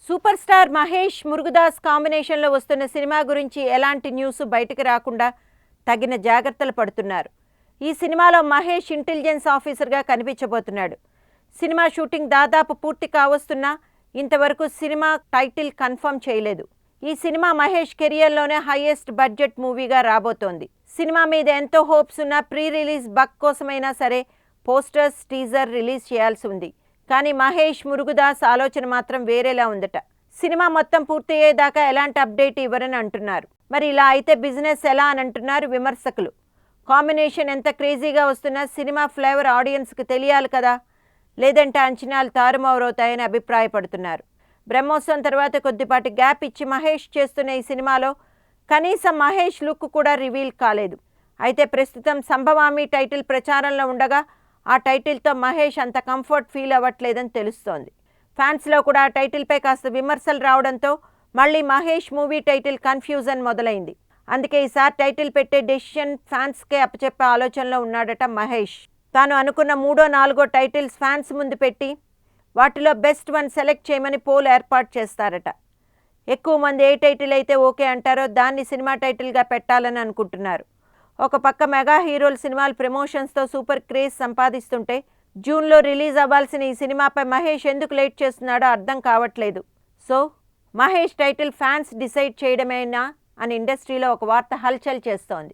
Super star Mahesh Murugadoss కాంబినేషన్లో వస్తున్న cinema గురించి ఎలాంటి న్యూస్ బయటకు రాకుండా తగిన జాగ్రత్తలు పడుతున్నారు. ఈ సినిమాలో మహేష్ ఇంటెలిజెన్స్ ఆఫీసర్గా కనిపించబోతున్నాడు. సినిమా షూటింగ్ దాదాపు పూర్తి కావస్తున్నా ఇంతవరకు సినిమా టైటిల్ కన్ఫర్మ్ చేయలేదు. ఈ సినిమా మహేష్ కెరియర్లోనే హైయెస్ట్ బడ్జెట్ మూవీగా రాబోతోంది. సినిమా మీద ఎంతో హోప్స్ ఉన్న ప్రీ రిలీజ్ బక్ కోసమైనా సరే పోస్టర్స్, టీజర్ రిలీజ్ చేయాల్సి ఉంది. కానీ మహేష్ మురుగదాస్ ఆలోచన మాత్రం వేరేలా ఉందట. సినిమా మొత్తం పూర్తయ్యేదాకా ఎలాంటి అప్డేట్ ఇవ్వరని అంటున్నారు. మరి ఇలా అయితే బిజినెస్ ఎలా అని అంటున్నారు విమర్శకులు. కాంబినేషన్ ఎంత క్రేజీగా వస్తున్నా సినిమా ఫ్లేవర్ ఆడియన్స్కి తెలియాలి కదా, లేదంటే అంచనాలు తారుమారవుతాయని అభిప్రాయపడుతున్నారు. బ్రహ్మోత్సవం తర్వాత కొద్దిపాటి గ్యాప్ ఇచ్చి మహేష్ చేస్తున్న ఈ సినిమాలో కనీసం మహేష్ లుక్ కూడా రివీల్ కాలేదు. అయితే ప్రస్తుతం సంభవామి టైటిల్ ప్రచారంలో ఉండగా ఆ టైటిల్తో మహేష్ అంత కంఫర్ట్ ఫీల్ అవ్వట్లేదని తెలుస్తోంది. ఫ్యాన్స్లో కూడా ఆ టైటిల్పై కాస్త విమర్శలు రావడంతో మళ్ళీ మహేష్ మూవీ టైటిల్ కన్ఫ్యూజన్ మొదలైంది. అందుకే ఈసారి టైటిల్ పెట్టే డెసిషన్ ఫ్యాన్స్కే అప్పచెప్పే ఆలోచనలో ఉన్నాడట మహేష్. తాను అనుకున్న 3, 4 టైటిల్స్ ఫ్యాన్స్ ముందు పెట్టి వాటిలో బెస్ట్ వన్ సెలెక్ట్ చేయమని పోల్ ఏర్పాటు చేస్తారట. ఎక్కువ మంది ఏ టైటిల్ అయితే ఓకే అంటారో దాన్ని సినిమా టైటిల్గా పెట్టాలని అనుకుంటున్నారు. ఒక పక్క మెగా హీరోల సినిమాలు ప్రమోషన్స్తో సూపర్ క్రేజ్ సంపాదిస్తుంటే జూన్లో రిలీజ్ అవ్వాల్సిన ఈ సినిమాపై మహేష్ ఎందుకు లేట్ చేస్తున్నాడో అర్థం కావట్లేదు. So Mahesh title fans decide చేయడమేనా అని ఇండస్ట్రీలో ఒక వార్త హల్చల్ చేస్తోంది.